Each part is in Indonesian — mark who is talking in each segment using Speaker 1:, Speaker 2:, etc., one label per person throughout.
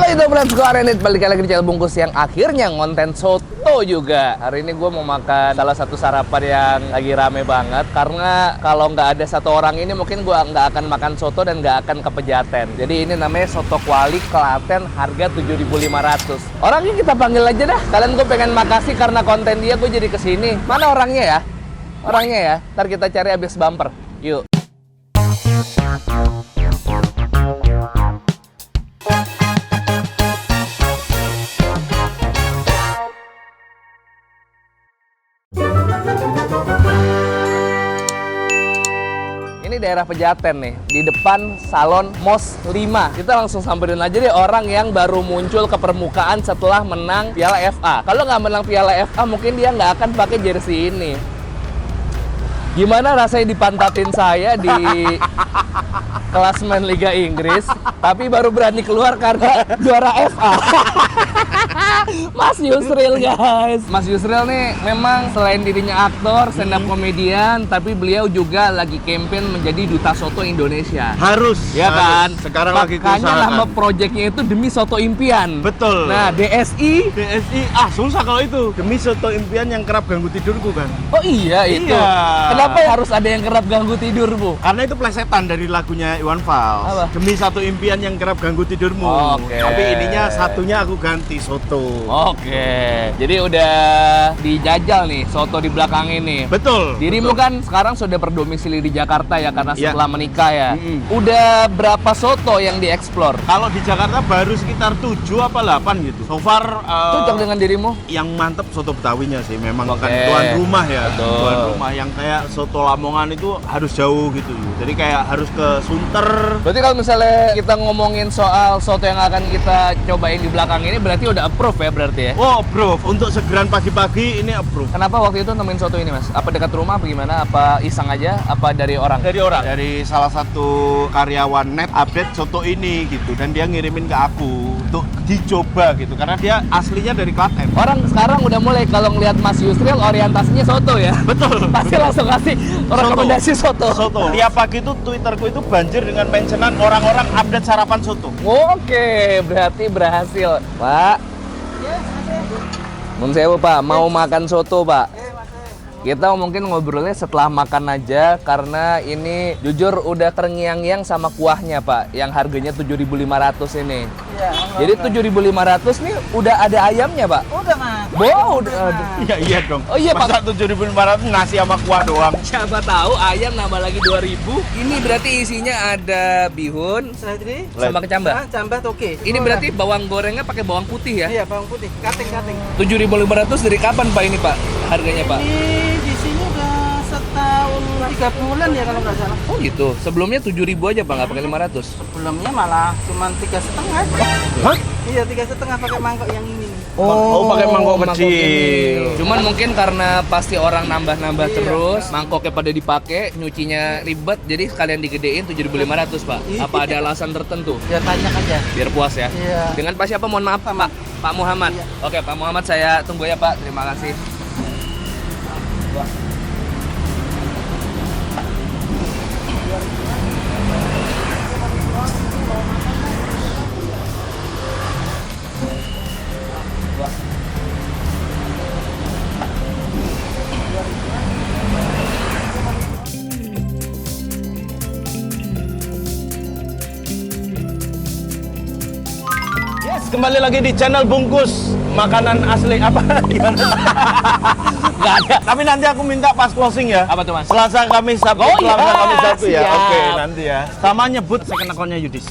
Speaker 1: Itu friends, gue Arenit balik lagi di channel Bungkus yang akhirnya ngonten soto juga. Hari ini gue mau makan salah satu sarapan yang lagi rame banget. Karena kalau nggak ada satu orang ini mungkin gue nggak akan makan soto dan nggak akan ke Pejaten. Jadi ini namanya Soto Kuali Klaten, harga 7.500. Orangnya kita panggil aja dah. Kalian gue pengen makasih karena konten dia gue jadi kesini. Mana orangnya ya? Orangnya ya, ntar kita cari abis bumper. Yuk. Ini daerah Pejaten nih, di depan Salon Mos 5. Kita langsung samperin aja deh orang yang baru muncul ke permukaan setelah menang Piala FA. Kalau nggak menang Piala FA, mungkin dia nggak akan pakai jersey ini. Gimana rasanya dipantatin saya di klasmen Liga Inggris, tapi baru berani keluar karena juara FA. Mas Yusril, guys. Mas Yusril nih memang selain dirinya aktor, stand up komedian, tapi beliau juga lagi campaign menjadi duta soto Indonesia.
Speaker 2: Harus.
Speaker 1: Ya kan?
Speaker 2: Sekarang lagi
Speaker 1: makanya nama proyeknya itu Demi Soto Impian.
Speaker 2: Betul.
Speaker 1: Nah, DSI,
Speaker 2: susah kalau itu. Demi Soto Impian yang kerap ganggu tidurku kan.
Speaker 1: Oh iya, itu.
Speaker 2: Iya.
Speaker 1: Kenapa harus ada yang kerap ganggu tidur, Bu?
Speaker 2: Karena itu plesetan dari lagunya Iwan Fals.
Speaker 1: Apa?
Speaker 2: Demi satu impian yang kerap ganggu tidurmu.
Speaker 1: Oke.
Speaker 2: Tapi ininya satunya aku ganti soto.
Speaker 1: Oke. Jadi udah dijajal nih soto di belakang ini.
Speaker 2: Betul.
Speaker 1: Dirimu
Speaker 2: betul.
Speaker 1: kan sekarang sudah berdomisili di Jakarta ya karena
Speaker 2: Iya.
Speaker 1: setelah menikah ya.
Speaker 2: Mm-mm.
Speaker 1: Udah berapa soto yang dieksplor?
Speaker 2: Kalau di Jakarta baru sekitar 7 apa 8 gitu. So far
Speaker 1: Cocok dengan dirimu?
Speaker 2: yang mantep soto Betawinya sih. Memang
Speaker 1: Oke.
Speaker 2: kan tuan rumah ya.
Speaker 1: Betul.
Speaker 2: Tuan rumah yang kayak soto Lamongan itu harus jauh gitu. Jadi kayak harus ke Sunter.
Speaker 1: Berarti kalau misalnya kita ngomongin soal soto yang akan kita cobain di belakang ini berarti udah approve ya berarti ya?
Speaker 2: Oh bro, untuk segeran pagi-pagi ini approve.
Speaker 1: Kenapa waktu itu nemuin soto ini, Mas? Apa dekat rumah apa gimana? Apa iseng aja? Apa dari orang?
Speaker 2: Dari orang, dari salah satu karyawan net update soto ini gitu, dan dia ngirimin ke aku untuk dicoba gitu karena dia aslinya dari Klaten.
Speaker 1: Orang sekarang udah mulai kalau ngelihat Mas Yusril orientasinya soto ya.
Speaker 2: Betul.
Speaker 1: Pasti langsung kasih rekomendasi soto.
Speaker 2: Tiap pagi itu Twitterku itu banjir dengan mentionan orang-orang update sarapan soto.
Speaker 1: Oke, berarti berhasil. Pak. Mun sewu, Pak, mau makan soto, Pak. Kita mungkin ngobrolnya setelah makan aja karena ini jujur udah terngiang-ngiang sama kuahnya, Pak, yang harganya 7.500 ini.
Speaker 3: Iya.
Speaker 1: Jadi 7.500 nih udah ada ayamnya, Pak.
Speaker 3: Udah, Mas.
Speaker 1: Udah. Aduh.
Speaker 2: Iya dong.
Speaker 1: Oh iya, Pak.
Speaker 2: Masa 7.500 nasi sama kuah doang.
Speaker 1: Siapa tahu ayam nambah lagi 2.000. Ini berarti isinya ada bihun
Speaker 3: Seledri,
Speaker 1: sama kecambah.
Speaker 3: cambah toke.
Speaker 1: Ini berarti bawang gorengnya pakai bawang putih ya?
Speaker 3: Iya, bawang putih. Kating-kating.
Speaker 1: 7.500 dari kapan, Pak, ini, Pak? Harganya, Pak?
Speaker 3: Ini di sini udah setahun 3 bulan ya kalau nggak salah.
Speaker 1: Oh gitu. Sebelumnya 7.000 aja, Pak, nggak pakai 500.
Speaker 3: Sebelumnya malah cuma 3,5.
Speaker 2: Hah?
Speaker 3: Iya, 3,5 pakai mangkok yang ini.
Speaker 2: Oh, pakai mangkok kecil.
Speaker 1: ini. Cuman mungkin karena pasti orang nambah-nambah
Speaker 3: Iya.
Speaker 1: terus, mangkoknya pada dipakai, nyucinya ribet, jadi sekalian digedein 7.500, Pak.
Speaker 3: Iya.
Speaker 1: Apa ada alasan tertentu?
Speaker 3: Biar banyak aja.
Speaker 1: Biar puas ya.
Speaker 3: Iya.
Speaker 1: Dengan Pak siapa? Mohon maaf, Pak. Pak Muhammad.
Speaker 3: Iya.
Speaker 1: Oke, Pak Muhammad, saya tunggu ya, Pak. Terima kasih.
Speaker 2: Yes, kembali lagi di channel Bungkus makanan asli apa gimana? Nggak ada. Tapi nanti aku minta pas closing ya.
Speaker 1: Apa tuh, Mas?
Speaker 2: Selasa, Kamis, Sabtu,
Speaker 1: Oh, iya.
Speaker 2: Selasa, Kamis, Sabtu ya.
Speaker 1: Siap.
Speaker 2: Oke, nanti ya. Sama nyebut second account-nya Yudis.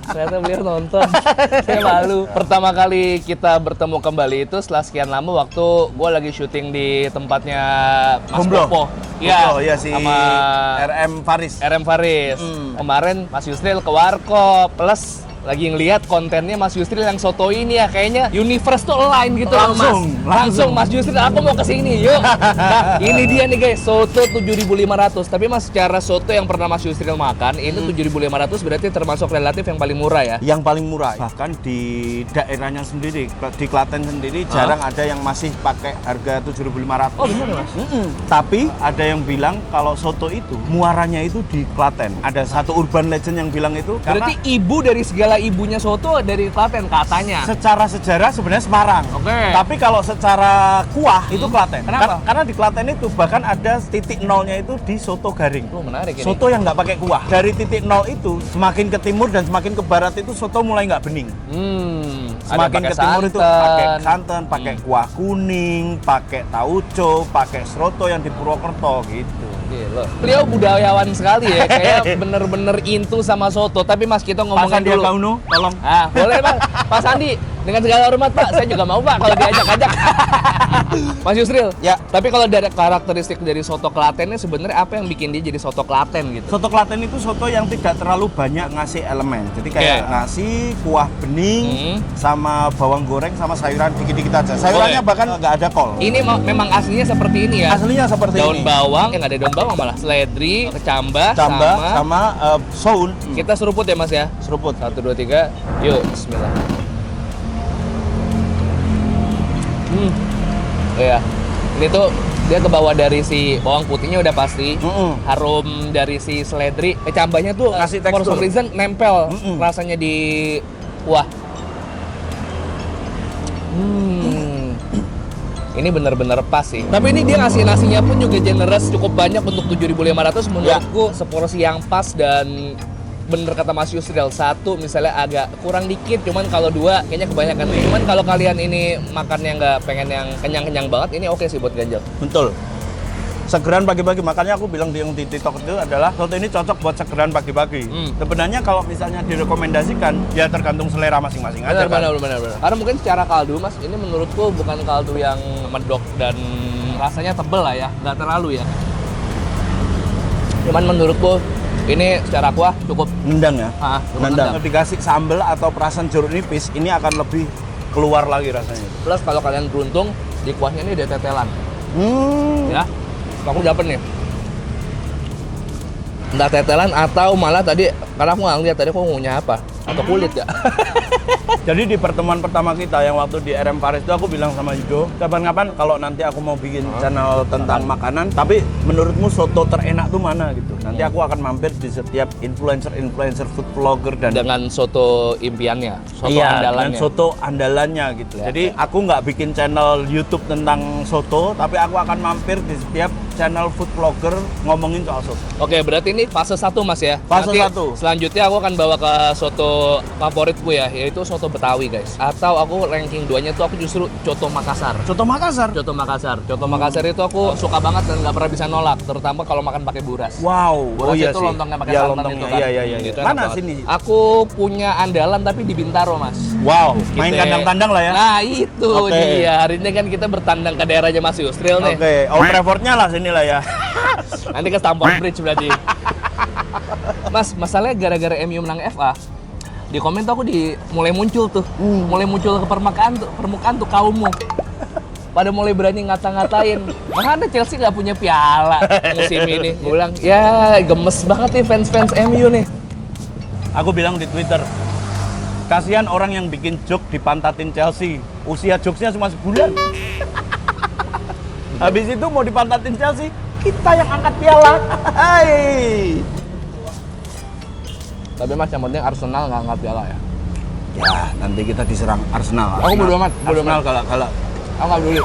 Speaker 1: Ternyata beliau nonton. Saya malu. Pertama kali kita bertemu kembali itu setelah sekian lama waktu gue lagi syuting di tempatnya Mas
Speaker 2: Gomblo.
Speaker 1: Popo.
Speaker 2: Gomblo, iya, si
Speaker 1: sama
Speaker 2: RM Faris.
Speaker 1: RM Faris. Kemarin Mas Yusril ke Warkop plus lagi ngelihat kontennya Mas Yusril yang soto ini ya, kayaknya universe tuh align gitu loh, Mas. Langsung Mas Yusril, aku mau kesini, yuk. Nah, ini dia nih guys, soto 7.500. Tapi Mas, secara soto yang pernah Mas Yusril makan, ini 7.500 berarti termasuk relatif yang paling murah ya?
Speaker 2: Yang paling murah. Bahkan di daerahnya sendiri, di Klaten sendiri jarang ada yang masih pakai harga 7.500.
Speaker 1: Oh bener Mas?
Speaker 2: Tapi ada yang bilang kalau soto itu muaranya itu di Klaten. Ada satu urban legend yang bilang itu
Speaker 1: Berarti ibu dari segala adalah ibunya soto dari Klaten katanya.
Speaker 2: Secara sejarah sebenarnya Semarang.
Speaker 1: Oke.
Speaker 2: Tapi kalau secara kuah itu Klaten.
Speaker 1: Kenapa?
Speaker 2: Karena di Klaten itu bahkan ada titik nolnya itu di soto garing.
Speaker 1: Oh, menarik ini.
Speaker 2: Soto yang nggak pakai kuah. Dari titik nol itu semakin ke timur dan semakin ke barat itu soto mulai nggak bening. Semakin ke timur itu pakai santan, pakai kuah kuning, pakai tauco, pakai seroto yang di Purwokerto gitu.
Speaker 1: Gila. Beliau budayawan sekali ya, kayak bener-bener into sama soto. Tapi Mas kita
Speaker 2: Pak
Speaker 1: ngomongin
Speaker 2: Sandiaga
Speaker 1: dulu.
Speaker 2: Uno, tolong.
Speaker 1: Ah, boleh Pak. Pak Sandi, dengan segala hormat Pak, saya juga mau Pak kalau diajak-ajak. Mas Yusril,
Speaker 2: Ya.
Speaker 1: tapi kalau dari karakteristik dari soto Klaten ini sebenarnya apa yang bikin dia jadi soto Klaten gitu?
Speaker 2: Soto Klaten itu soto yang tidak terlalu banyak ngasih elemen. Jadi kayak
Speaker 1: Oke.
Speaker 2: nasi, kuah bening, sama bawang goreng, sama sayuran dikit-dikit aja. Sayurannya
Speaker 1: Boleh.
Speaker 2: bahkan nggak ada kol.
Speaker 1: Ini memang aslinya seperti ini ya.
Speaker 2: Aslinya seperti
Speaker 1: Daun
Speaker 2: ini.
Speaker 1: bawang, nggak ada daun bawang malah. Seledri, kecambah,
Speaker 2: Tambah
Speaker 1: sama.
Speaker 2: sama soun.
Speaker 1: Kita seruput ya Mas ya.
Speaker 2: Seruput.
Speaker 1: 1, 2, 3, yuk, bismillah. Iya, ini tuh dia kebawa dari si bawang putihnya udah pasti, harum dari si seledri, kecambahnya tuh
Speaker 2: Kasih
Speaker 1: for
Speaker 2: tekstur.
Speaker 1: some reason nempel rasanya di kuah. Ini bener-bener pas sih. Tapi ini dia ngasih nasinya pun juga generous, cukup banyak untuk 7.500 menurutku seporsi yang pas dan bener kata Mas Yusril, satu misalnya agak kurang dikit, cuman kalau dua kayaknya kebanyakan. Cuman kalau kalian ini makannya nggak pengen yang kenyang-kenyang banget, ini oke sih buat ganjel.
Speaker 2: Betul. Segeran pagi-pagi, makanya aku bilang di TikTok itu adalah soto ini cocok buat segeran pagi-pagi. Sebenarnya kalau misalnya direkomendasikan, ya tergantung selera masing-masing aja kan.
Speaker 1: Benar. Karena mungkin secara kaldu Mas, ini menurutku bukan kaldu yang medok dan rasanya tebel lah ya, nggak terlalu ya. Cuman menurutku ini secara kuah cukup
Speaker 2: Nendang ya.
Speaker 1: cukup
Speaker 2: Nendang.
Speaker 1: nendang.
Speaker 2: Dikasih sambal atau perasan jeruk nipis, ini akan lebih keluar lagi rasanya.
Speaker 1: Plus kalau kalian beruntung di kuahnya ini ada tetelan ya. Aku dapet nih. Entah tetelan atau malah tadi, karena aku nggak ngeliat tadi aku ngunyah apa atau kulit ya.
Speaker 2: Jadi di pertemuan pertama kita yang waktu di RM Paris itu aku bilang sama Yudo, kapan-kapan kalau nanti aku mau bikin channel tentang makanan, tapi menurutmu soto terenak tuh mana gitu. Nanti aku akan mampir di setiap influencer food vlogger dan
Speaker 1: Dengan soto impiannya, soto
Speaker 2: iya,
Speaker 1: andalannya.
Speaker 2: dan soto andalannya gitu.
Speaker 1: Ya,
Speaker 2: Jadi aku nggak bikin channel YouTube tentang soto, tapi aku akan mampir di setiap channel food vlogger ngomongin soal soto.
Speaker 1: Oke, berarti ini fase 1 Mas ya.
Speaker 2: Fase
Speaker 1: Nanti
Speaker 2: 1.
Speaker 1: Selanjutnya aku akan bawa ke soto favoritku ya, yaitu soto Betawi guys. Atau aku ranking 2-nya tuh aku justru coto Makassar.
Speaker 2: Soto Makassar.
Speaker 1: Coto Makassar. Coto Makassar itu aku suka banget dan nggak pernah bisa nolak, terutama kalau makan pakai buras.
Speaker 2: Wow.
Speaker 1: Buras
Speaker 2: iya
Speaker 1: itu
Speaker 2: sih.
Speaker 1: lontongnya pakai
Speaker 2: Iya,
Speaker 1: santan
Speaker 2: lontongnya.
Speaker 1: itu kan.
Speaker 2: Iya.
Speaker 1: Itu enak
Speaker 2: Mana
Speaker 1: banget.
Speaker 2: sini?
Speaker 1: Aku punya andalan tapi di Bintaro Mas.
Speaker 2: Wow, main
Speaker 1: Kita-
Speaker 2: kandang tandang lah ya.
Speaker 1: Nah itu
Speaker 2: Oke.
Speaker 1: dia. Hari ini kan kita bertandang ke daerahnya Mas Yusril nih.
Speaker 2: Oke, Old Trafford-nya lah sini lah ya.
Speaker 1: Nanti ke Stamford Bridge berarti. Mas, masalahnya gara-gara MU menang FA, di komen tuh aku mulai muncul tuh. Mulai muncul ke permukaan tuh kaummu. Pada mulai berani ngata-ngatain, mana Chelsea nggak punya piala musim ini. Gue bilang, ya gemes banget nih fans-fans MU nih.
Speaker 2: Aku bilang di Twitter, kasihan orang yang bikin joke dipantatin Chelsea. Usia jokesnya cuma sebulan. Habis itu mau dipantatin Chelsea, kita yang angkat piala. Hai.
Speaker 1: Tapi Mas, yang penting Arsenal nggak angkat piala ya.
Speaker 2: Ya, nanti kita diserang Arsenal.
Speaker 1: Aku bodo amat, bodo
Speaker 2: Arsenal
Speaker 1: amat.
Speaker 2: galak-galak.
Speaker 1: Aku nggak peduli.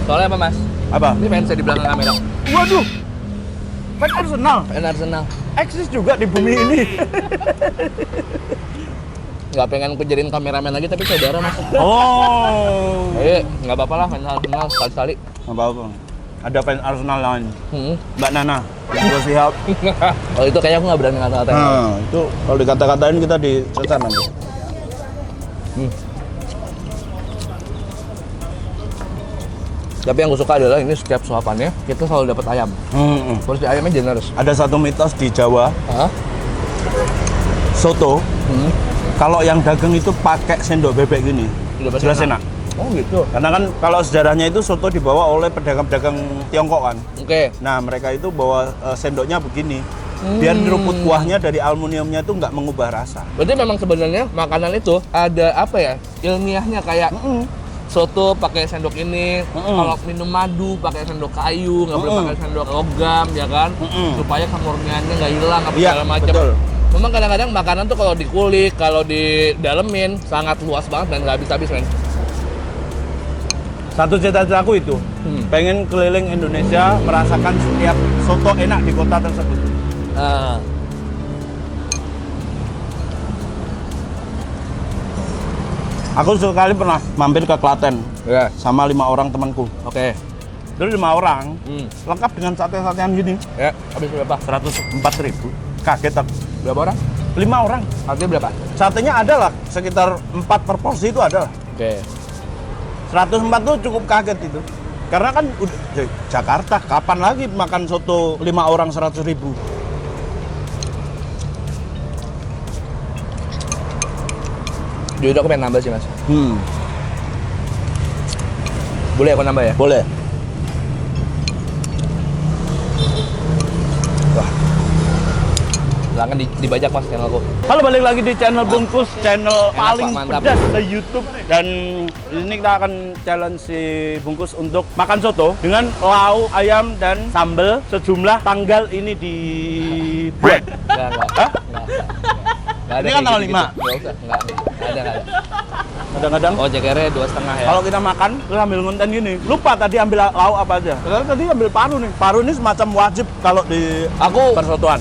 Speaker 1: Soalnya apa Mas?
Speaker 2: Apa?
Speaker 1: Ini fans saya di belakang kamera.
Speaker 2: Waduh. Fans Arsenal.
Speaker 1: Fans Arsenal.
Speaker 2: Eksis juga di bumi ini.
Speaker 1: Nggak pengen aku jadiin kameramen lagi, tapi saudara Mas.
Speaker 2: Oh.
Speaker 1: Nggak apa-apa lah fans Arsenal sekali-sekali.
Speaker 2: Apa-apa. Ada fans Arsenal lain.
Speaker 1: Hmm.
Speaker 2: Mbak Nana. Mbak Sihab.
Speaker 1: Kalau itu kayaknya aku nggak berani ngata-ngatain.
Speaker 2: Nah, itu kalau dikata-katain kita dicecar nanti.
Speaker 1: Tapi yang gue suka adalah ini setiap suapannya kita selalu dapat ayam. Terus di ayamnya generous.
Speaker 2: Ada satu mitos di Jawa,
Speaker 1: Hah?
Speaker 2: soto, kalau yang dagang itu pakai sendok bebek gini,
Speaker 1: Udah pasti
Speaker 2: jelas
Speaker 1: enak.
Speaker 2: enak.
Speaker 1: Oh gitu.
Speaker 2: Karena kan kalau sejarahnya itu soto dibawa oleh pedagang-pedagang Tiongkok kan.
Speaker 1: Oke.
Speaker 2: Nah, mereka itu bawa sendoknya begini. Biar nyeruput kuahnya dari aluminiumnya itu nggak mengubah rasa.
Speaker 1: Berarti memang sebenarnya makanan itu ada apa ya? Ilmiahnya kayak soto pakai sendok ini, kalau minum madu pakai sendok kayu, nggak boleh pakai sendok logam ya kan? Supaya kemurniannya nggak hilang apa
Speaker 2: Iya,
Speaker 1: segala macam.
Speaker 2: betul.
Speaker 1: Memang kadang-kadang makanan tuh kalau dikulik, kalau didalemin sangat luas banget dan nggak habis-habis, men.
Speaker 2: Satu cita-citaku itu, pengen keliling Indonesia merasakan setiap soto enak di kota tersebut. Aku sekali pernah mampir ke Klaten
Speaker 1: Ya.
Speaker 2: sama 5 orang temanku.
Speaker 1: Oke.
Speaker 2: Jadi 5 orang, lengkap dengan sate-satean gini,
Speaker 1: Ya, habis berapa?
Speaker 2: 104.000. Kaget aku.
Speaker 1: Berapa orang?
Speaker 2: 5 orang.
Speaker 1: Artinya berapa?
Speaker 2: Satenya ada lah, sekitar 4 per porsi itu ada lah.
Speaker 1: Oke.
Speaker 2: 104 tuh cukup kaget itu. Karena kan udah Jakarta, kapan lagi makan soto 5 orang 100.000?
Speaker 1: Jadi aku pengen nambah sih, Mas. Boleh aku nambah ya?
Speaker 2: Boleh.
Speaker 1: Silahkan dibajak, Mas, channel aku.
Speaker 2: Halo, balik lagi di channel Bungkus, channel
Speaker 1: Enak,
Speaker 2: paling
Speaker 1: Pak, mantap.
Speaker 2: pedas di YouTube. Dan ini kita akan challenge si Bungkus untuk makan soto dengan lauk ayam dan sambal sejumlah tanggal ini di buat.
Speaker 1: Enggak.
Speaker 2: Ini kan tanggal 5.
Speaker 1: Enggak usah, enggak ada.
Speaker 2: Kadang-kadang
Speaker 1: Oh, cekernya 2,5 ya.
Speaker 2: kalau kita makan terus ambil konten gini, lupa tadi ambil lauk apa aja. Karena tadi ambil paru nih. Paru ini semacam wajib kalau di
Speaker 1: Aku
Speaker 2: persotoan.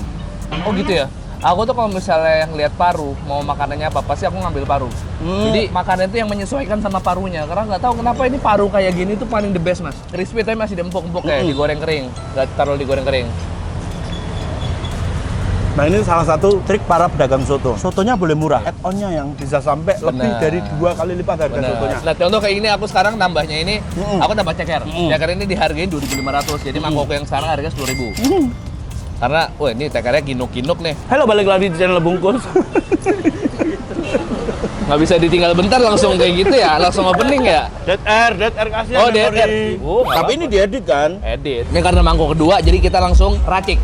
Speaker 1: Oh gitu ya? Aku tuh kalau misalnya yang lihat paru, mau makanannya apa, pasti aku ngambil paru. Jadi makanan itu yang menyesuaikan sama parunya. Karena nggak tahu kenapa ini paru kayak gini tuh paling the best, Mas. Crispy tapi masih empuk-empuk kayak digoreng kering. Nggak taruh digoreng kering.
Speaker 2: Nah, ini salah satu trik para pedagang soto. Sotonya boleh murah, add-on-nya yang bisa sampai lebih dari 2 kali lipat harga sotonya.
Speaker 1: Nah, contoh kayak gini aku sekarang nambahnya ini, aku tambah ceker. Ceker ini dihargain 2.500, jadi mangkok yang sekarang harganya 10.000. Karena, wah ini cekernya kinuk-kinuk nih.
Speaker 2: Halo, balik lagi di channel Bungkus.
Speaker 1: Nggak bisa ditinggal bentar langsung kayak gitu ya, langsung opening ya.
Speaker 2: Dead air kasihan.
Speaker 1: Oh, dead
Speaker 2: memori.
Speaker 1: air. Oh, nggak
Speaker 2: Tapi ini diedit kan?
Speaker 1: Edit. Ini karena mangkok kedua, jadi kita langsung racik.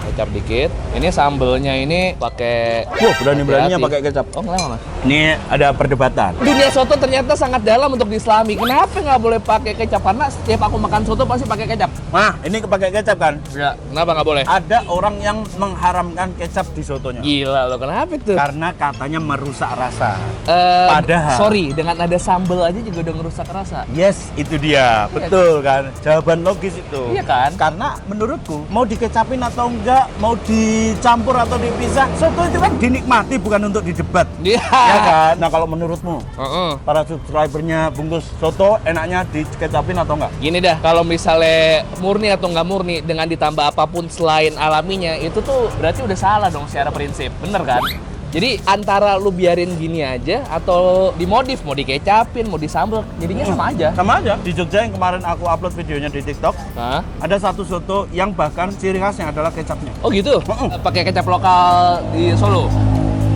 Speaker 1: Kecap dikit. Ini sambelnya ini pakai.
Speaker 2: Wah, berani-beraninya
Speaker 1: hati-hati.
Speaker 2: pakai kecap.
Speaker 1: Oh, kenapa, Mas?
Speaker 2: Ini ada perdebatan.
Speaker 1: Dunia soto ternyata sangat dalam untuk diislami. Kenapa nggak boleh pakai kecap? Karena setiap aku makan soto pasti pakai kecap.
Speaker 2: Nah, ini pakai kecap kan?
Speaker 1: Ya. Kenapa nggak boleh?
Speaker 2: Ada orang yang mengharamkan kecap di sotonya.
Speaker 1: Gila lo, kenapa itu?
Speaker 2: Karena katanya merusak rasa.
Speaker 1: Eh,
Speaker 2: Padahal.
Speaker 1: sorry, dengan ada sambel aja juga udah ngerusak rasa.
Speaker 2: Yes, itu dia. Betul kan? Jawaban logis itu.
Speaker 1: Iya kan?
Speaker 2: Karena menurutku, mau dikecapin atau enggak, mau dicampur atau dipisah, soto itu kan dinikmati, bukan untuk didebat.
Speaker 1: Iya.
Speaker 2: Ya kan? Nah, kalau menurutmu,
Speaker 1: Heeh.
Speaker 2: para subscribernya Bungkus soto enaknya dikecapin atau enggak?
Speaker 1: Gini dah, kalau misalnya murni atau nggak murni dengan ditambah apapun selain alaminya, itu tuh berarti udah salah dong secara prinsip, bener kan? Jadi antara lu biarin gini aja atau dimodif, mau dikecapin, mau disambel, jadinya sama aja.
Speaker 2: Sama aja. Di Jogja yang kemarin aku upload videonya di TikTok,
Speaker 1: Hah?
Speaker 2: ada satu soto yang bahkan ciri khasnya adalah kecapnya.
Speaker 1: Oh gitu? Pakai kecap lokal di Solo?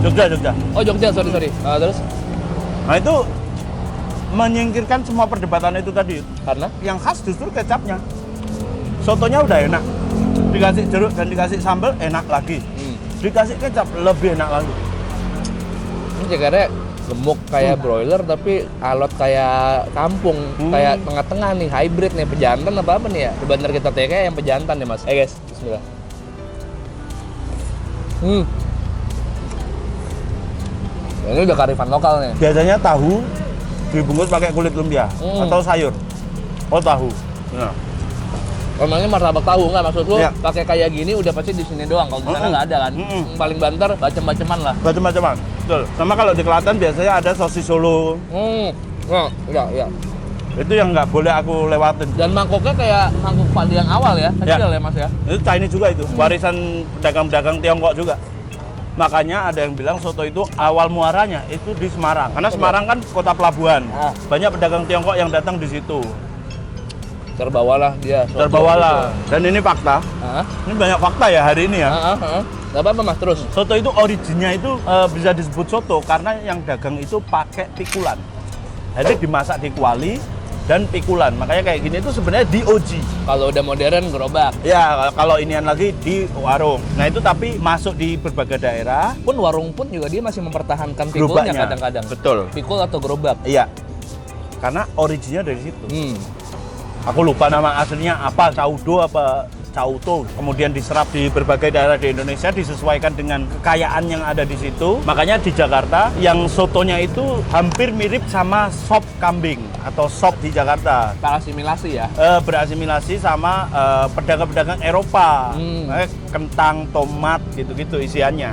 Speaker 2: Jogja.
Speaker 1: Oh Jogja, sorry. Terus?
Speaker 2: Nah, itu menyingkirkan semua perdebatan itu tadi.
Speaker 1: Karena?
Speaker 2: Yang khas justru kecapnya. Sotonya udah enak. Dikasih jeruk dan dikasih sambal enak lagi. Dikasih kecap lebih enak lagi.
Speaker 1: Ini cekernya gemuk kayak broiler tapi alot kayak kampung, kayak tengah-tengah nih, hybrid nih, pejantan apa nih ya? Bener kita teka yang pejantan nih, Mas. Guys, bismillah. Ini udah karifan lokal nih.
Speaker 2: Biasanya tahu dibungkus pakai kulit lumpia atau sayur. Oh, tahu. Nah.
Speaker 1: Emangnya martabak tahu nggak, maksud lu?
Speaker 2: Iya.
Speaker 1: Pakai kayak gini udah pasti di sini doang. Kalau di sana nggak ada kan? Yang paling banter bacem-baceman lah.
Speaker 2: Macam-macaman. Betul. Sama kalau di Klaten biasanya ada sosis Solo.
Speaker 1: Iya.
Speaker 2: Itu yang nggak boleh aku lewatin.
Speaker 1: Dan mangkoknya kayak mangkok padi yang awal ya, kecil ya Mas ya.
Speaker 2: Itu Chinese juga itu. Warisan pedagang-pedagang Tiongkok juga. Makanya ada yang bilang soto itu awal muaranya itu di Semarang. Karena Semarang kan kota pelabuhan. Banyak pedagang Tiongkok yang datang di situ.
Speaker 1: Terbawalah dia.
Speaker 2: Terbawalah. Dan ini fakta. Ini banyak fakta ya hari ini ya.
Speaker 1: Gak apa-apa Mas, terus.
Speaker 2: Soto itu originnya itu bisa disebut soto karena yang dagang itu pakai pikulan. Jadi dimasak di kuali dan pikulan. Makanya kayak gini itu sebenarnya di OG.
Speaker 1: Kalau udah modern gerobak.
Speaker 2: Ya, kalau inian lagi di warung. Nah, itu tapi masuk di berbagai daerah.
Speaker 1: Pun warung pun juga dia masih mempertahankan pikulnya
Speaker 2: Gerobaknya.
Speaker 1: kadang-kadang.
Speaker 2: Betul.
Speaker 1: Pikul atau gerobak.
Speaker 2: Iya. Karena originnya dari situ. Aku lupa nama aslinya apa, Caudo apa cauto, kemudian diserap di berbagai daerah di Indonesia, disesuaikan dengan kekayaan yang ada di situ. Makanya di Jakarta yang sotonya itu hampir mirip sama sop kambing atau sop di Jakarta.
Speaker 1: Asimilasi ya.
Speaker 2: Berasimilasi sama pedagang-pedagang Eropa. Kentang, tomat, gitu-gitu isiannya.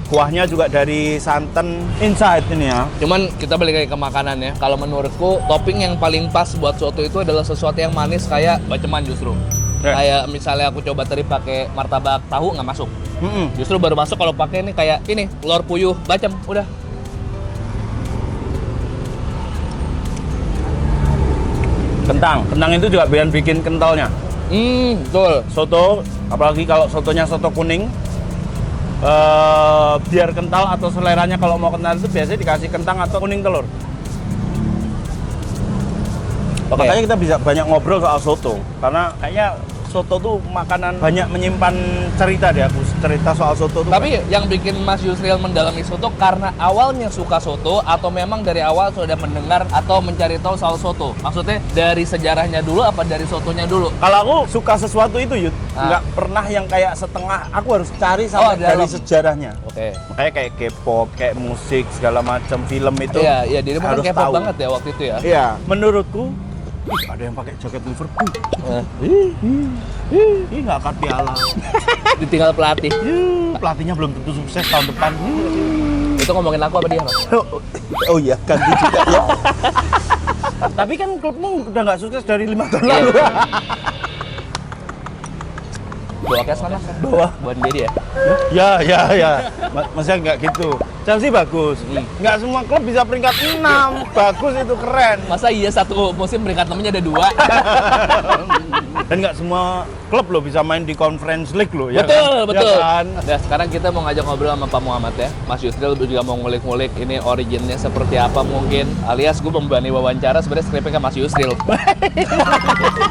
Speaker 2: Kuahnya juga dari santan inside ini ya.
Speaker 1: Cuman kita balik lagi ke makanan ya. Kalau menurutku topping yang paling pas buat soto itu adalah sesuatu yang manis kayak baceman justru. Kayak misalnya aku coba tadi pakai martabak tahu nggak masuk. Justru baru masuk kalau pakai ini kayak ini telur puyuh bacem udah.
Speaker 2: Kentang itu juga bikin kentalnya.
Speaker 1: Betul.
Speaker 2: Soto, apalagi kalau sotonya soto kuning, biar kental atau seleranya kalau mau kental itu biasanya dikasih kentang atau kuning telur. Makanya kita bisa banyak ngobrol soal soto, karena kayaknya soto tuh makanan banyak menyimpan cerita deh aku, cerita soal soto tuh.
Speaker 1: Tapi yang bikin Mas Yusril mendalami soto karena awalnya suka soto atau memang dari awal sudah mendengar atau mencari tahu soal soto? Maksudnya dari sejarahnya dulu apa dari sotonya dulu?
Speaker 2: Kalau aku suka sesuatu itu Yud, nggak pernah yang kayak setengah, aku harus cari sampai dari sejarahnya.
Speaker 1: Oke.
Speaker 2: Makanya kayak K-pop, kayak musik, segala macam film itu.
Speaker 1: Iya, dirimu kan
Speaker 2: harus
Speaker 1: K-pop
Speaker 2: tahu
Speaker 1: banget ya waktu itu ya.
Speaker 2: Iya, menurutku ada yang pakai jaket Liverpool. Nggak angkat piala.
Speaker 1: Ditinggal pelatih.
Speaker 2: Pelatihnya belum tentu sukses tahun depan.
Speaker 1: Itu ngomongin aku apa dia, Mas?
Speaker 2: Oh iya, kan gitu juga ya. Tapi kan klubmu udah nggak sukses dari 5 tahun lalu.
Speaker 1: Bawa cash mana?
Speaker 2: Bawa.
Speaker 1: Buat dia.
Speaker 2: Ya. Maksudnya nggak gitu. Chelsea bagus. Nggak semua klub bisa peringkat 6. Bagus itu keren.
Speaker 1: Masa iya satu musim peringkat 6-nya ada 2?
Speaker 2: Dan nggak semua klub loh bisa main di Conference League loh.
Speaker 1: Betul.
Speaker 2: Ya kan?
Speaker 1: Nah, sekarang kita mau ngajak ngobrol sama Pak Muhammad ya. Mas Yusril juga mau ngulik-ngulik ini originnya seperti apa mungkin. Alias gue membebani wawancara sebenarnya skripnya Mas Yusril.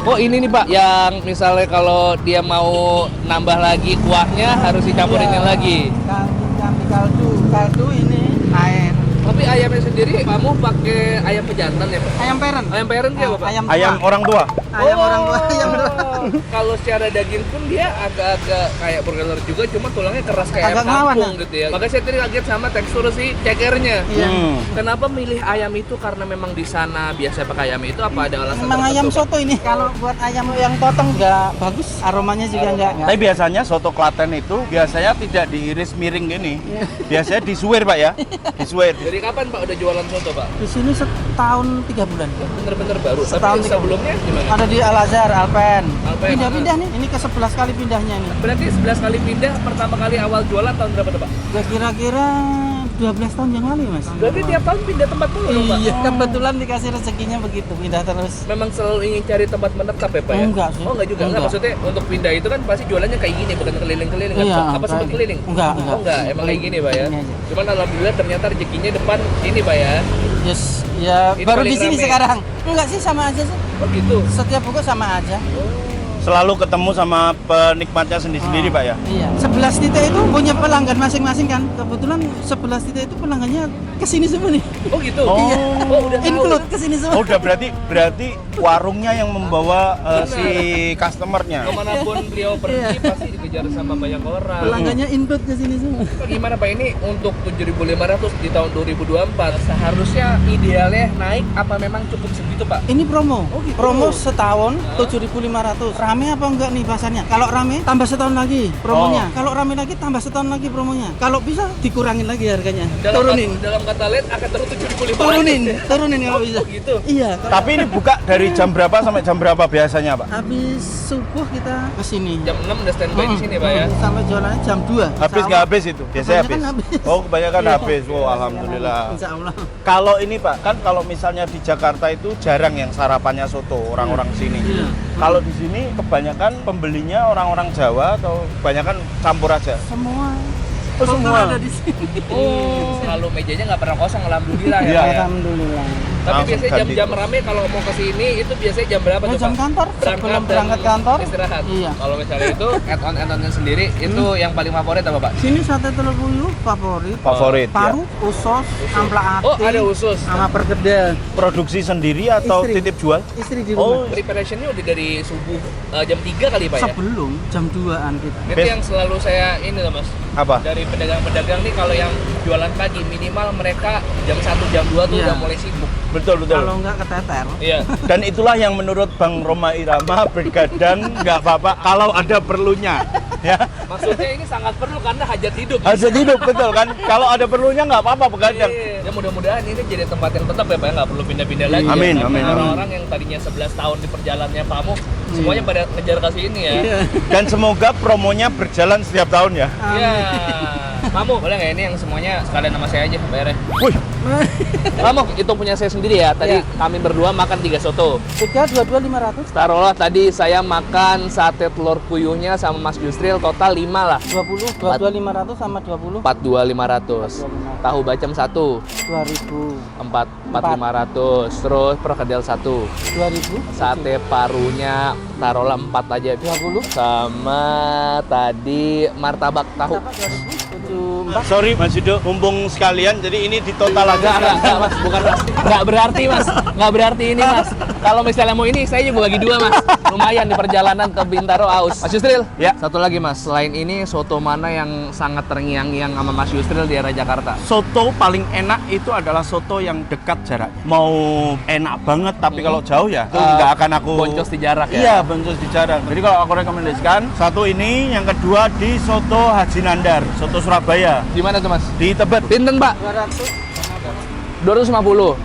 Speaker 1: Oh ini nih Pak, yang misalnya kalau dia mau nambah lagi kuahnya harus dicampurin lagi.
Speaker 3: Kaldu ini air.
Speaker 1: Tapi ayamnya sendiri kamu pakai ayam pejantan ya Pak?
Speaker 3: Ayam peren.
Speaker 1: Ayam peren dia apa Pak?
Speaker 2: Ayam orang tua.
Speaker 3: Ayam orang tua, ayam tua.
Speaker 1: Kalau secara daging pun dia agak-agak kayak broiler juga, cuma tulangnya keras kayak
Speaker 3: Agak
Speaker 1: ayam
Speaker 3: ngelawan,
Speaker 1: kampung gitu ya. Makanya saya tadi kaget sama tekstur si cekernya.
Speaker 3: Iya.
Speaker 1: Kenapa milih ayam itu? Karena memang di sana biasa pakai ayam itu apa ada alasan
Speaker 3: Memang ayam
Speaker 1: tertentu, Pak?
Speaker 3: soto ini. Kalau buat ayam yang potong nggak bagus, aromanya juga nggak.
Speaker 2: Tapi biasanya soto Klaten itu biasanya tidak diiris miring gini. Biasanya disuir Pak ya. Disuir.
Speaker 1: Dari kapan Pak udah jualan soto Pak?
Speaker 3: Di sini setahun 3 bulan.
Speaker 1: Bener-bener baru.
Speaker 3: Setahun
Speaker 1: Tapi
Speaker 3: 3
Speaker 1: sebelumnya gimana?
Speaker 3: Ada di Al Azhar, Alpen.
Speaker 1: Alpen,
Speaker 3: Pindah-pindah nih. Ini ke 11 kali pindahnya nih.
Speaker 1: Berarti 11 kali pindah, pertama kali awal jualan tahun berapa tuh Pak?
Speaker 3: Ya kira-kira 12 tahun yang lalu ya Mas.
Speaker 1: Berarti tiap tahun pindah tempat mulu dong Pak?
Speaker 3: Iya, kebetulan dikasih rezekinya begitu, pindah terus.
Speaker 1: Memang selalu ingin cari tempat menetap ya Pak ya?
Speaker 3: Enggak sih.
Speaker 1: Oh enggak juga, enggak.
Speaker 3: Enggak.
Speaker 1: Maksudnya untuk pindah itu kan pasti jualannya kayak gini, bukan keliling-keliling kan?
Speaker 3: Iya,
Speaker 1: Apa sempat
Speaker 3: kayak-
Speaker 1: keliling?
Speaker 3: Enggak.
Speaker 1: Oh enggak, emang kayak gini Pak ya?
Speaker 3: Ini aja.
Speaker 1: Cuman alhamdulillah ternyata rezekinya depan ini Pak ya?
Speaker 3: Yes, ya
Speaker 1: Ini
Speaker 3: baru
Speaker 1: paling
Speaker 3: di sini
Speaker 1: rame.
Speaker 3: sekarang. Enggak sih, sama aja sih.
Speaker 1: Oh gitu?
Speaker 3: Setiap buku sama aja.
Speaker 2: Selalu ketemu sama penikmatnya sendiri-sendiri Pak ya.
Speaker 3: Iya. 11 titik itu punya pelanggan masing-masing kan. Kebetulan 11 titik itu pelanggannya kesini semua nih.
Speaker 1: Oh gitu?
Speaker 2: Oh.
Speaker 3: Iya.
Speaker 1: Oh udah tahu.
Speaker 3: Include kesini semua.
Speaker 2: Oh udah berarti warungnya yang membawa si customernya.
Speaker 1: Kemanapun beliau pergi pasti dikejar sama banyak orang.
Speaker 3: Pelanggannya include kesini semua.
Speaker 1: Gimana Pak ini untuk 7.500 di tahun 2024 seharusnya idealnya naik apa memang cukup segitu Pak?
Speaker 3: Ini promo.
Speaker 1: Oh, gitu.
Speaker 3: Promo setahun 7.500. Rame apa enggak nih bahasanya? Kalau rame tambah setahun lagi promonya. Kalau rame lagi tambah setahun lagi promonya. Kalau bisa dikurangin lagi harganya. Turunin.
Speaker 1: Dalam kata lain akan terus 7.500.
Speaker 3: Turunin kalau bisa.
Speaker 1: Oh gitu.
Speaker 3: Iya.
Speaker 2: Tapi ini buka dari jam berapa sampai jam berapa biasanya Pak?
Speaker 3: Habis subuh kita ke sini.
Speaker 1: Jam 6 udah standby di sini Pak ya.
Speaker 3: Sampai jualannya jam 2.
Speaker 2: Habis nggak habis itu? Biasanya habis.
Speaker 3: Kebanyakan habis.
Speaker 2: Oh kebanyakan
Speaker 3: Iya.
Speaker 2: habis. Oh alhamdulillah.
Speaker 3: Insya Allah.
Speaker 2: Kalau ini Pak, kan kalau misalnya di Jakarta itu jarang yang sarapannya soto orang-orang sini.
Speaker 3: Iya.
Speaker 2: Kalau di sini kebanyakan pembelinya orang-orang Jawa atau kebanyakan campur aja?
Speaker 3: Semua.
Speaker 2: Oh, semua.
Speaker 3: Ada di sini.
Speaker 1: Oh, selalu mejanya nggak pernah kosong alhamdulillah ya
Speaker 2: Iya.
Speaker 1: Pak ya.
Speaker 3: Alhamdulillah.
Speaker 1: Tapi
Speaker 2: Langsung
Speaker 1: biasanya
Speaker 2: ganti
Speaker 1: jam-jam
Speaker 2: terus.
Speaker 1: rame kalau mau ke sini itu biasanya jam berapa
Speaker 3: Ya,
Speaker 1: tuh,
Speaker 3: jam
Speaker 1: Pak?
Speaker 3: kantor, sebelum
Speaker 1: dan
Speaker 3: berangkat kantor.
Speaker 1: Istirahat.
Speaker 3: Iya.
Speaker 1: Kalau misalnya itu add-on-nya sendiri itu yang paling favorit apa, Pak?
Speaker 3: Sini sate telur puyuh favorit.
Speaker 2: Favorit ya.
Speaker 3: Paru, usus, ampla ati.
Speaker 1: Oh, ada usus.
Speaker 3: Sama perkedel.
Speaker 2: Produksi sendiri atau
Speaker 3: Istri.
Speaker 2: titip jual?
Speaker 3: Istri di
Speaker 2: Oh,
Speaker 3: rumah.
Speaker 1: Preparationnya udah dari subuh jam 3 kali, Pak ya?
Speaker 3: Sebelum jam 2-an kita.
Speaker 1: Itu
Speaker 2: Best.
Speaker 1: yang selalu saya ini loh, Mas.
Speaker 2: apa?
Speaker 1: Dari pedagang-pedagang nih kalau yang jualan pagi minimal mereka jam 1 jam 2 tuh
Speaker 3: Iya.
Speaker 1: udah mulai sibuk.
Speaker 2: Betul, betul.
Speaker 3: Kalau nggak keteter.
Speaker 1: Iya.
Speaker 2: Dan itulah yang menurut Bang Roma Irama bergadang nggak apa-apa kalau ada perlunya. Ya,
Speaker 1: Maksudnya ini sangat perlu karena hajat hidup.
Speaker 2: hajat hidup betul kan. Kalau ada perlunya nggak apa-apa begadang.
Speaker 1: Iya. Ya mudah-mudahan ini jadi tempat yang tetap ya Pak, nggak perlu pindah-pindah lagi.
Speaker 2: Amin,
Speaker 1: ya.
Speaker 2: amin,
Speaker 1: Karena
Speaker 2: amin.
Speaker 1: orang-orang yang tadinya 11 tahun di perjalanannya Pak Mu, semuanya pada ngejar ke sini ya.
Speaker 3: Iya.
Speaker 2: Dan semoga promonya berjalan setiap tahun ya.
Speaker 1: Iya. Pak Mu, boleh nggak ini yang semuanya sekalian sama saya aja bayarnya?
Speaker 2: Wih,
Speaker 1: Pak Mu, itu punya saya sendiri ya. Tadi
Speaker 3: Iya.
Speaker 1: kami berdua makan 3 soto.
Speaker 3: 3, 22, 500.
Speaker 1: Taruhlah tadi saya makan sate telur puyuhnya sama Mas Yusril total 5 lah.
Speaker 3: 20, 22, 500 sama 20.
Speaker 1: 42.500. Tahu bacem 1,
Speaker 3: 2000.
Speaker 1: 4.500. Terus perkedel 1.
Speaker 3: 2000.
Speaker 1: Sate parunya taruhlah 4 aja.
Speaker 3: 20.
Speaker 1: Sama tadi martabak tahu.
Speaker 3: 74.
Speaker 2: sorry Mas Yudo, mumpung sekalian, jadi ini di total aja.
Speaker 1: Enggak, Mas, bukan Mas. Enggak berarti, Mas. Enggak berarti ini, Mas. Kalau misalnya mau ini, saya juga bagi 2, Mas. Lumayan di perjalanan ke Bintaro aus. Mas Yusril,
Speaker 2: Ya.
Speaker 1: satu lagi, Mas. Selain ini, soto mana yang sangat terngiang-ngiang sama Mas Yusril di daerah Jakarta?
Speaker 2: Soto paling enak itu adalah soto yang dekat jaraknya. Mau enak banget, tapi kalau jauh ya itu nggak akan aku
Speaker 1: boncos di jarak ya?
Speaker 2: Iya, boncos di jarak. Jadi kalau aku rekomendasikan satu ini, yang kedua di Soto Haji Nandar, soto Surabaya
Speaker 1: Di mana tuh, Mas?
Speaker 2: di Tebet.
Speaker 1: Pinten, Pak?
Speaker 3: 200.
Speaker 1: 250.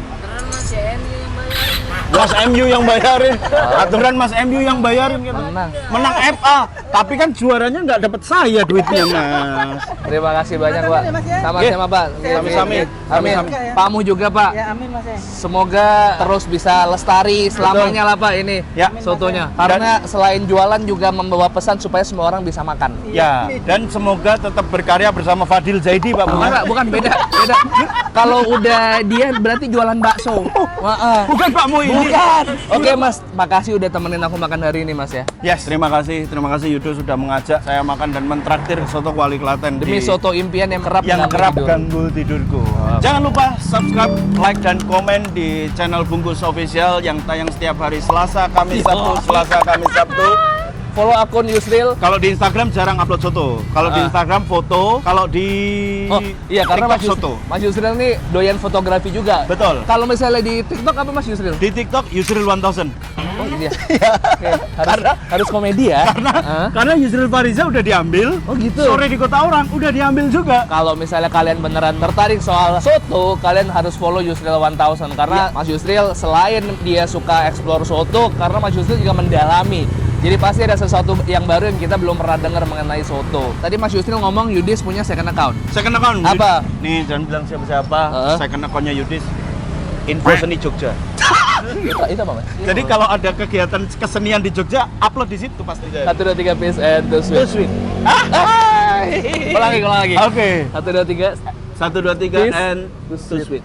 Speaker 2: Mas MU yang bayarin, aturan Mas MU yang bayarin gitu. Menang FA, tapi kan juaranya nggak dapat saya duitnya Mas.
Speaker 1: Terima kasih banyak, Pak.
Speaker 3: Mas, ya.
Speaker 1: Sama-sama, Pak.
Speaker 2: Sami-sami.
Speaker 1: Amin.
Speaker 2: Sami-sami.
Speaker 1: Pak Mu juga, Pak.
Speaker 3: Ya amin Mas ya.
Speaker 1: Semoga terus bisa lestari selamanya lah Pak ini
Speaker 2: Ya.
Speaker 1: sotonya. Karena selain jualan juga membawa pesan supaya semua orang bisa makan.
Speaker 2: Ya, dan semoga tetap berkarya bersama Fadil Zaidi, Pak.
Speaker 1: Bukan, Pak, bukan beda. Kalau udah dia berarti jualan bakso. Wah,
Speaker 2: Bukan Pak Mu ini.
Speaker 1: bukan. Oke Mas, makasih udah temenin aku makan hari ini Mas ya.
Speaker 2: Yes, terima kasih Yudo sudah mengajak saya makan dan mentraktir soto Kuali Klaten
Speaker 1: Demi
Speaker 2: di-
Speaker 1: soto impian yang kerap
Speaker 2: yang
Speaker 1: mengganggu
Speaker 2: kerap
Speaker 1: tidur.
Speaker 2: ganggu tidurku. Jangan lupa subscribe, like, dan komen di channel Bungkus Official yang tayang setiap hari Selasa, Kamis, Sabtu, Selasa, Kamis, Sabtu.
Speaker 1: Follow akun Yusril.
Speaker 2: Kalau di Instagram jarang upload soto. Kalau di Instagram foto, kalau di
Speaker 1: Oh iya, karena
Speaker 2: TikTok soto.
Speaker 1: Mas Yusril nih doyan fotografi juga.
Speaker 2: Betul.
Speaker 1: Kalau misalnya di TikTok apa Mas Yusril?
Speaker 2: Di TikTok Yusril 1000.
Speaker 1: Oh iya. Oke, harus komedi ya.
Speaker 2: Karena Yusril Fariza udah diambil.
Speaker 1: Oh gitu.
Speaker 2: Sore di kota orang udah diambil juga.
Speaker 1: Kalau misalnya kalian beneran tertarik soal soto, kalian harus follow Yusril 1000 karena Mas Yusril selain dia suka explore soto, karena Mas Yusril juga mendalami. Jadi pasti ada sesuatu yang baru yang kita belum pernah dengar mengenai soto. Tadi Mas Yusril ngomong Yudis punya second account.
Speaker 2: Second account.
Speaker 1: Apa?
Speaker 2: Nih, jangan bilang siapa-siapa. Second accountnya Yudis. Info Seni Jogja.
Speaker 1: Itu apa Mas?
Speaker 2: Jadi kalau ada kegiatan kesenian di Jogja, upload di situ pasti.
Speaker 1: 1, 2, 3 peace and the
Speaker 2: Too
Speaker 1: sweet.
Speaker 2: sweet.
Speaker 1: Ulang lagi.
Speaker 2: Oke.
Speaker 1: 1, 2, 3.
Speaker 2: 1, 2, 3
Speaker 1: Peace.
Speaker 2: and too sweet.